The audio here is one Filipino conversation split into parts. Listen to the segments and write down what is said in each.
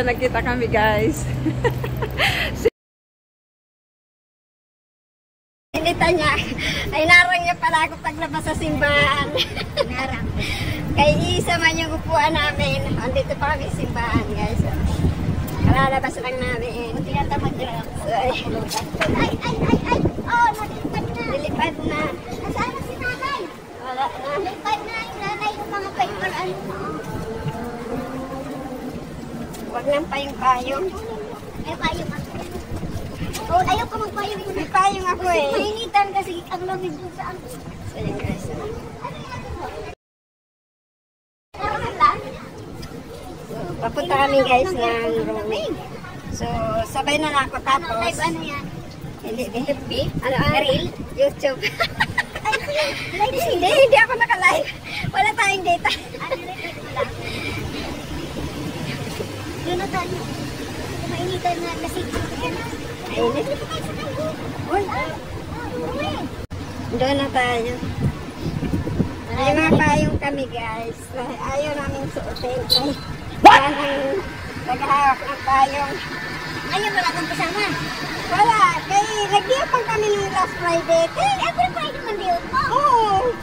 nagkita kami guys. Sinita niya, ay narang niya pala ako paglabas sa simbahan. Narang. Kaya isa man yung upuan namin. Andito pa kami sa simbahan guys. Kalalabas lang namin. Tinatamad na ako. Ay. Oh, nalipad na. Nalipad na. Nasaan na si nanay? Wala na. Nalipad na yung nanay yung mga payuman. Huwag lang payong-payong. Ay, payong ako. Oh, ayaw ko magpayong. May payong ako eh. Mainitan kasi ang lamig doon sa ano. So yun guys. Papunta kami guys ng roaming. So, sabay na lang ako tapos. Live ano yan? Hindi, FB? Ano, Reel? YouTube. Hindi ako naka-live. Wala tayong data. Doon na tayo. Mainitan na lasig. Mainit. Doon na tayo. Ay, mga payong kami guys. Ayaw namin suotin. Yan ang naghahawak ng payong. Ayaw wala kang kasama? Wala. Kaya nag-diapang kami ng last Friday. Every Friday man diyo po? Oo.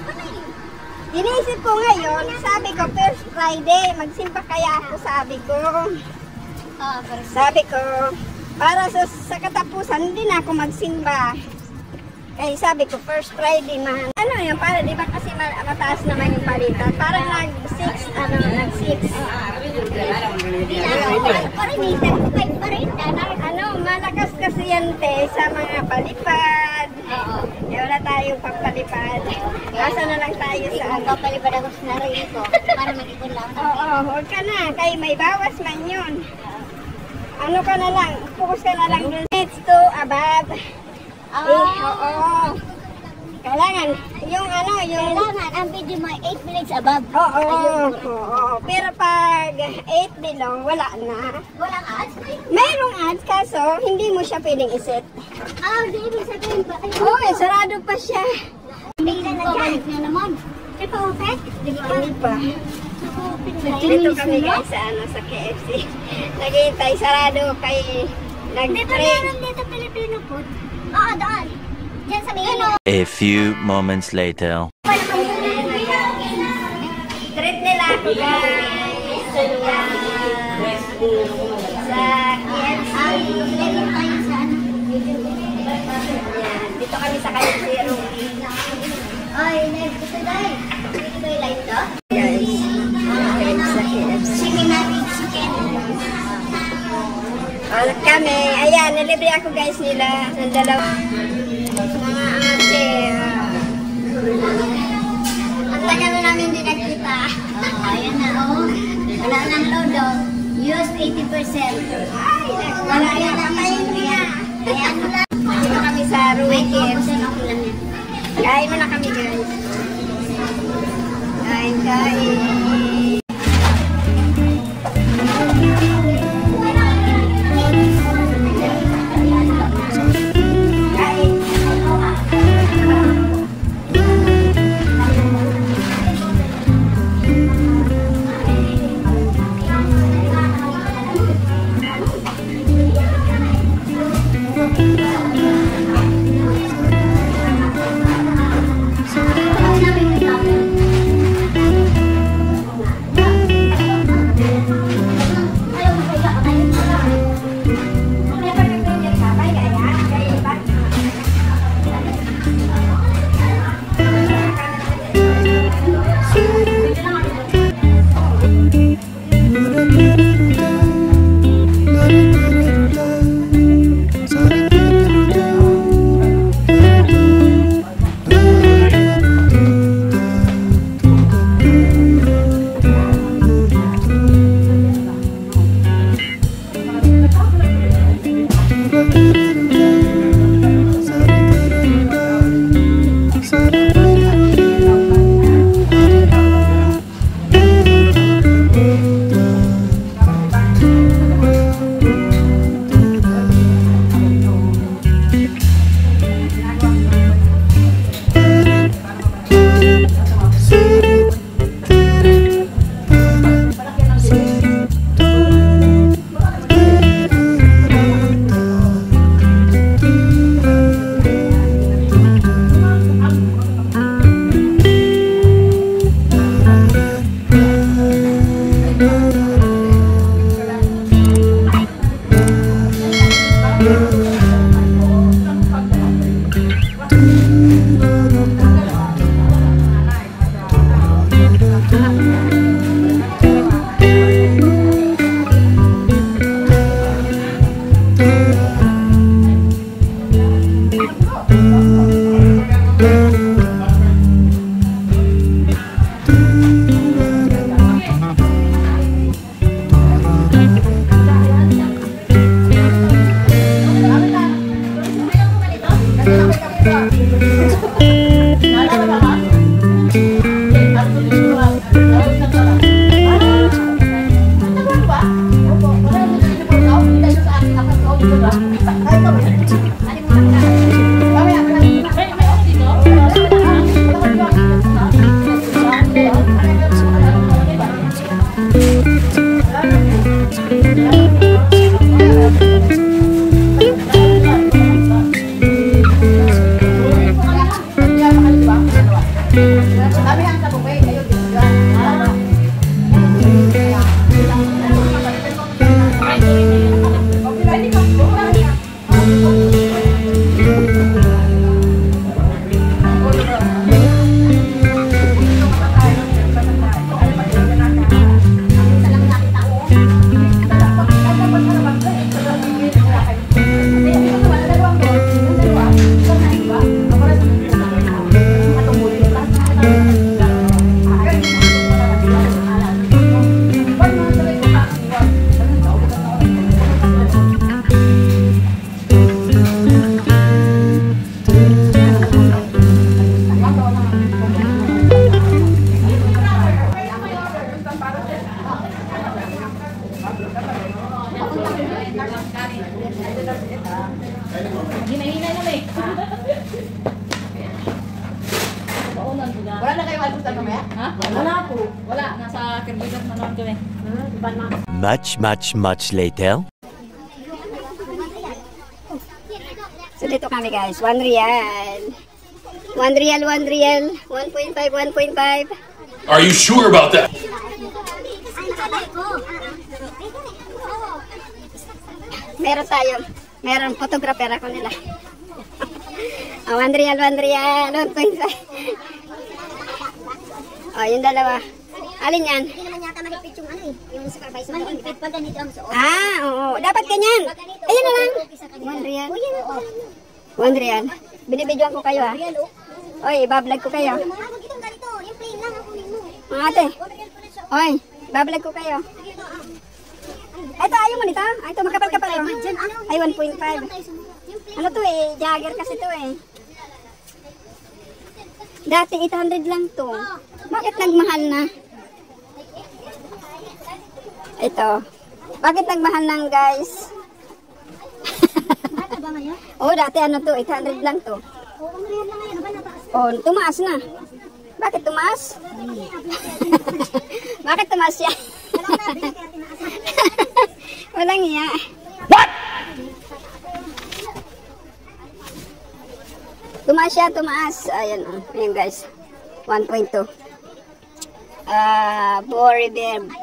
Inisip ko ngayon, sabi ko first Friday, magsimba kaya ako sabi ko. Sabi ko, para sa katapusan, hindi na ako magsimba. Kaya sabi ko, first Friday man. Ano yun, para di ba kasi mataas naman yung palitan. Parang nag-6. Malakas kasi yan te sa mga palipad. Wala tayong papalipad. Asa na lang tayo sa ano. Papalipad ako sa narili ko. Para mag-ipon lang. Oo, huwag ka na. Kaya may bawas man yun. Ano ka na lang, focus ka na lang dun. It's to above. Oo. Kailangan, yung ano, yung... Kailangan, ang video mo 8 minutes above. Oo. Pero pag 8 below, wala na. Walang ads? Mayroong ads, kaso hindi mo siya pwedeng iset. Hindi mo sabihin ba? Oo, sarado pa siya. Tingnan na dyan. Na naman. Di pa open? Hindi pa. Dito kami guys sa KFC. Naghihintay, sarado kay nag-train. Di ba meron dito Filipino food? Oo, doon. Diyan sa may A few moments later. Treat nila ako guys. Sa KFC. Dito kami sa KFC. Ay, gusto dahil. Dito ba yung light to? Guys. Sa KFC. Chicken natin chicken. Alat kami. Ayan, nalibre ako guys nila. Ng dalawa. Mga ate. Ang tagal na namin hindi nagkita. Ayan na oh. Wala nang lodo. Use 80%. Ay, wala yan na tayo niya. Ayan mo lang. Dito kami sa Ruin KFC. Kain mo na kami guys. Kain. Wala na kayo almusal mamaya? Ha? Wala po. Wala. Nasa Kerbigan na naman kami. Much later. So dito kami guys, 1 real. 1 real, 1 real. 1.5, 1.5. Are you sure about that? Meron tayo. Meron photographer ako nila. 1 real, 1 real, 1.5. Oh, yung dalawa. Alin yan? Hindi naman yata mahigpit yung ano eh, yung supervisor. Mahigpit pag ganito ang suot. Ah, oo. Dapat ganyan. Ayun na lang. 1 real. 1 real. Binibidyoan ko kayo ha. Oy, ibablog ko kayo. Huwag itong ganito, yung plain lang ang kunin mo. Mga ate. Oy, ibablog ko kayo. Ito, ayaw mo nito? Ay, ito, makapal-kapal. Ay, 1.5. Ano to eh? Jagger kasi to eh. Dati 800 lang to. Bakit nagmahal na? Ito. Bakit nagmahal lang guys? Oh, dati ano to? 800 lang to. Oh, tumaas na. Bakit tumaas? Bakit tumaas siya? Walang iya. What? Tumaas siya, tumaas. Ayan, ayan guys. 1.2.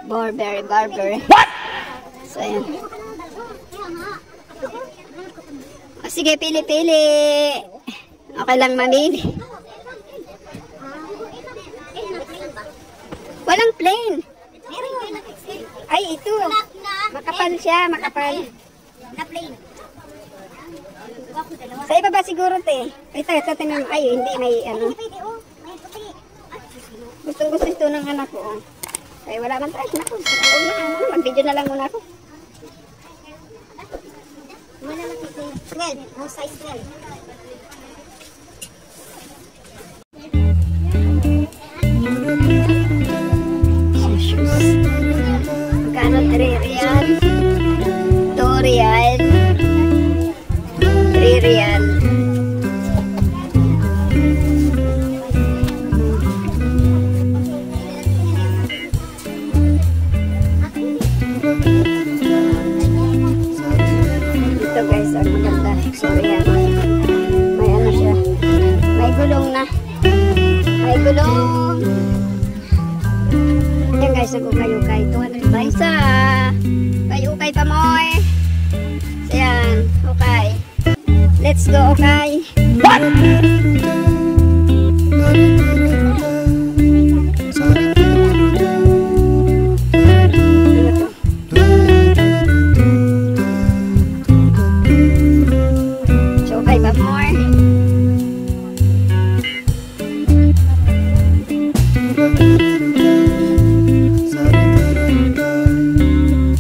Burberry. What? So, ayan. O, sige, pili-pili. Okay lang mamili. Walang plain. Ay, ito. Makapal siya, makapal. Na plain. Sa iba ba siguro, te? Ito, tingnan. Ay, hindi, may ano. Gusto ito ng anak ko. Ay, wala man tayo. Naku, mag-video na lang muna ako. Wala lang ito. 12. No size 12. Magkano? 3 real. 2 real. 3 real. Ito guys, ang maganda. Sorry yan. May ano siya. May gulong na. May gulong. Yan guys, nag-ukay-ukay. 200 ba isa? Ukay pa mo eh. So yan, ukay. Let's go, okay? What? So, okay pa more?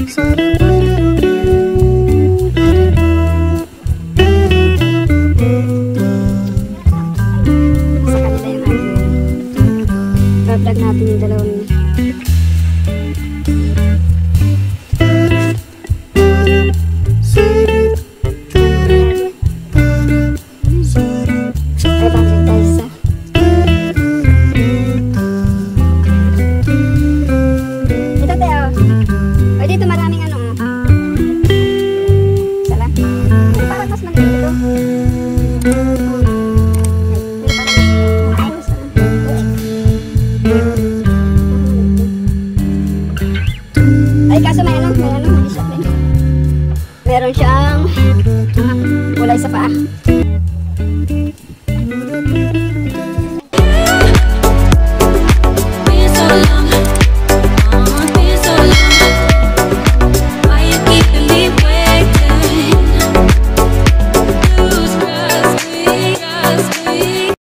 Sa kanila yung ano. Meron siyang kulay sa paa.